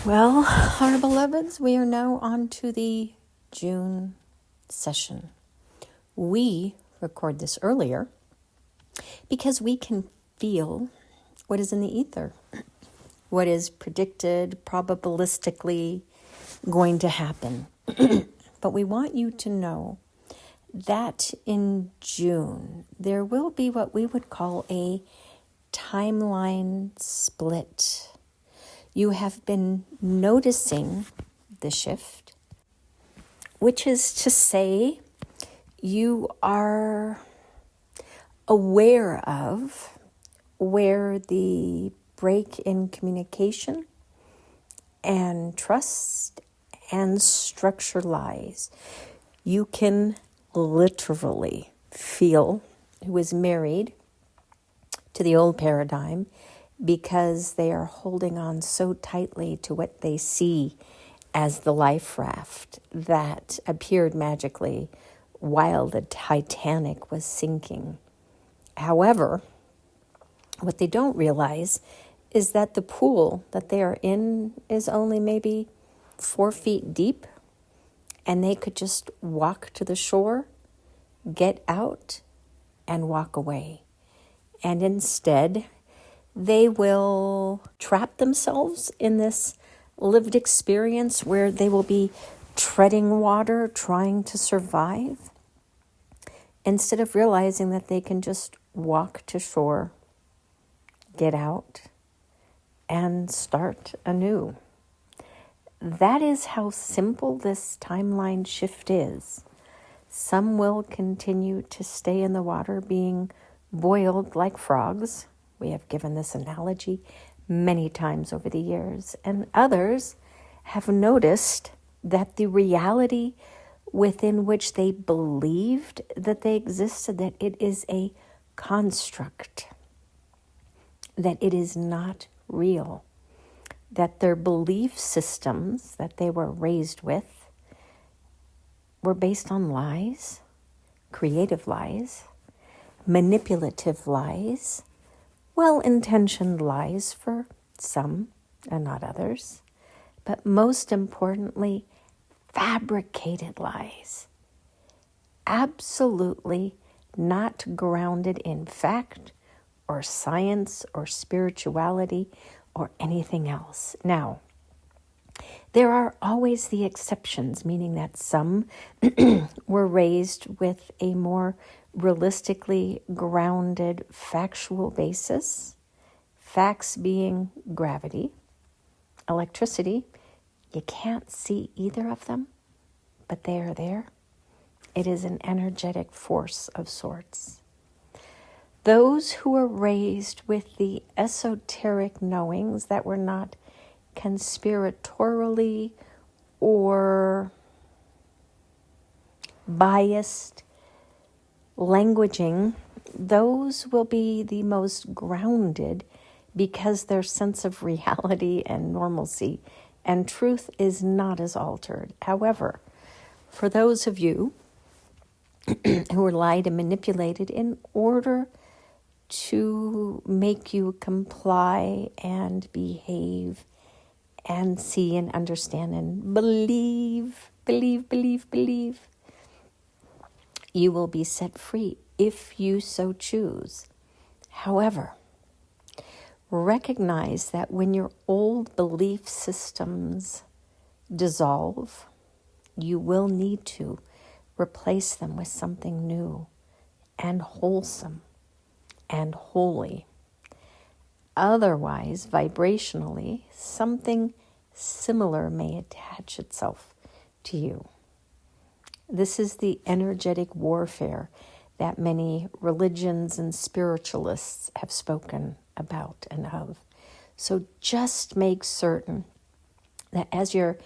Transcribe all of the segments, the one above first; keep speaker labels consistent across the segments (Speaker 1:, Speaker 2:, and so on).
Speaker 1: Well, our beloveds, we are now on to the June session. We record this earlier because we can feel what is in the ether, what is predicted, probabilistically going to happen. But we want you to know that in June, there will be what we would call a timeline split. You have been noticing the shift, which is to say you are aware of where the break in communication and trust and structure lies. You can literally feel who is married to the old paradigm because they are holding on so tightly to what they see as the life raft that appeared magically while the Titanic was sinking. However, what they don't realize is that the pool that they are in is only maybe 4 feet deep, and they could just walk to the shore, get out, and walk away. And instead, they will trap themselves in this lived experience where they will be treading water, trying to survive, instead of realizing that they can just walk to shore, get out, and start anew. That is how simple this timeline shift is. Some will continue to stay in the water being boiled like frogs. We have given this analogy many times over the years. And others have noticed that the reality within which they believed that they existed, that it is a construct, that it is not real, that their belief systems that they were raised with were based on lies, creative lies, manipulative lies, well-intentioned lies for some and not others, but most importantly, fabricated lies, absolutely not grounded in fact or science or spirituality or anything else. Now, there are always the exceptions, meaning that some were raised with a more realistically grounded factual basis, facts being gravity, electricity. You can't see either of them, but they are there. It is an energetic force of sorts. Those who were raised with the esoteric knowings that were not conspiratorially or biased languaging, those will be the most grounded because their sense of reality and normalcy and truth is not as altered. However, for those of you who were lied and manipulated in order to make you comply and behave and see and understand and believe, you will be set free if you so choose. However, recognize that when your old belief systems dissolve, you will need to replace them with something new and wholesome and holy. Otherwise, vibrationally, something similar may attach itself to you. This is the energetic warfare that many religions and spiritualists have spoken about and of. So just make certain that as your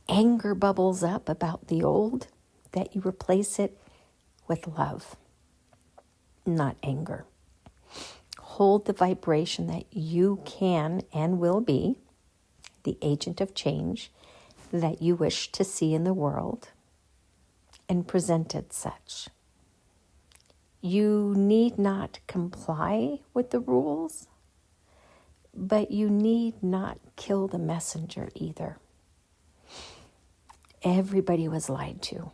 Speaker 1: anger bubbles up about the old, that you replace it with love, not anger. Hold the vibration that you can and will be the agent of change that you wish to see in the world, and present it such. You need not comply with the rules, But you need not kill the messenger either. Everybody was lied to.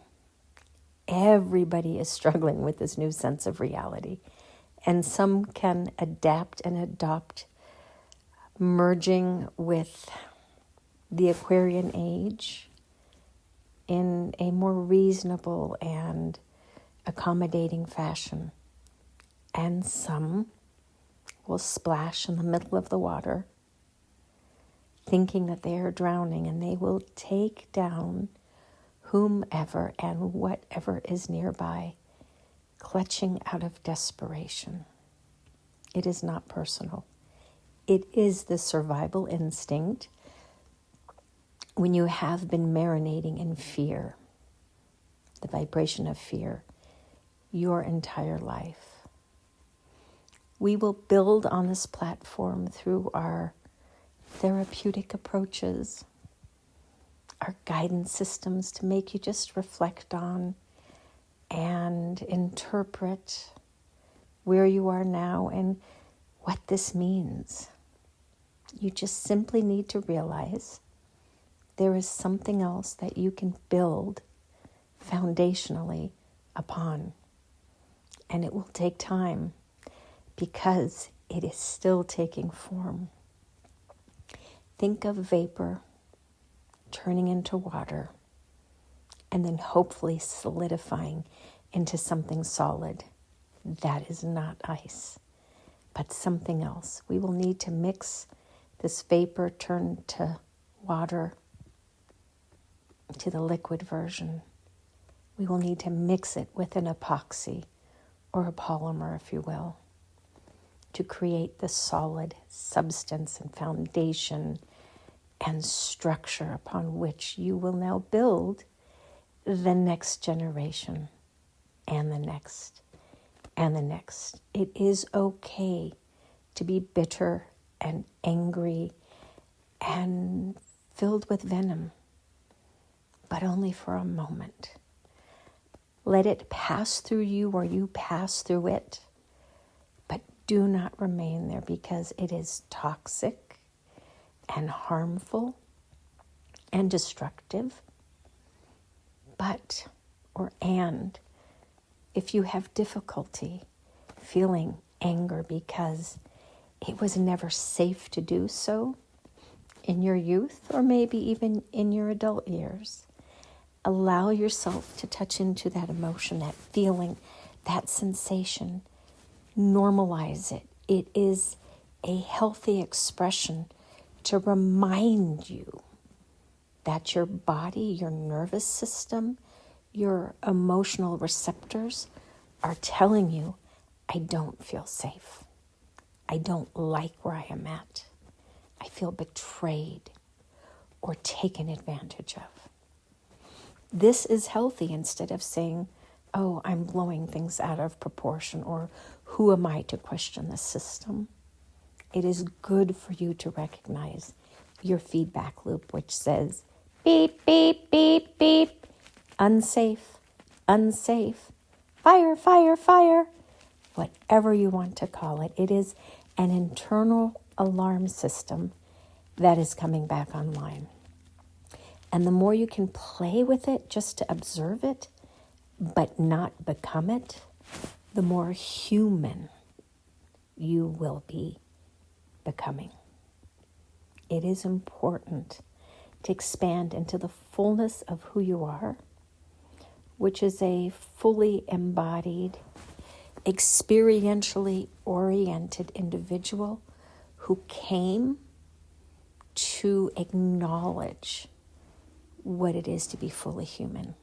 Speaker 1: Everybody is struggling with this new sense of reality. And some can adapt and adopt, merging with the Aquarian age in a more reasonable and accommodating fashion. And some will splash in the middle of the water, thinking that they are drowning, and they will take down whomever and whatever is nearby, clutching out of desperation. It is not personal. It is the survival instinct when you have been marinating in fear, the vibration of fear, your entire life. We will build on this platform through our therapeutic approaches, our guidance systems to make you just reflect on and interpret where you are now and what this means. You just simply need to realize there is something else that you can build foundationally upon. And it will take time because it is still taking form. Think of vapor turning into water and then hopefully solidifying into something solid. That is not ice, but something else. We will need to mix this vapor turn to water, to the liquid version. We will need to mix it with an epoxy or a polymer, if you will, to create the solid substance and foundation and structure upon which you will now build the next generation and the next and the next. It is okay to be bitter and angry and filled with venom, but only for a moment. Let it pass through you or you pass through it, but do not remain there because it is toxic and harmful and destructive. And if you have difficulty feeling anger because it was never safe to do so in your youth or maybe even in your adult years, allow yourself to touch into that emotion, that feeling, that sensation. Normalize it. It is a healthy expression to remind you that your body, your nervous system, your emotional receptors are telling you, I don't feel safe. I don't like where I am at. I feel betrayed or taken advantage of. This is healthy instead of saying, oh, I'm blowing things out of proportion, or who am I to question the system? It is good for you to recognize your feedback loop, which says, beep, beep, beep, beep, unsafe, unsafe, fire, fire, fire, whatever you want to call it. It is an internal alarm system that is coming back online. And the more you can play with it, just to observe it, but not become it, the more human you will be becoming. It is important to expand into the fullness of who you are, which is a fully embodied, experientially oriented individual who came to acknowledge what it is to be fully human.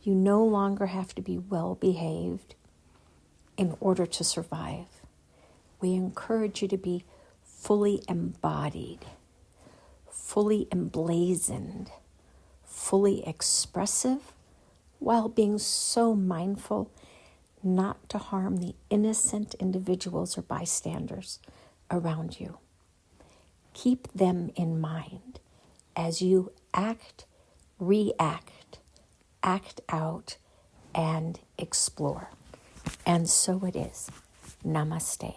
Speaker 1: You no longer have to be well-behaved in order to survive. We encourage you to be fully embodied, fully emblazoned, fully expressive, while being so mindful not to harm the innocent individuals or bystanders around you. Keep them in mind as you act, react, act out, and explore. And so it is. Namaste.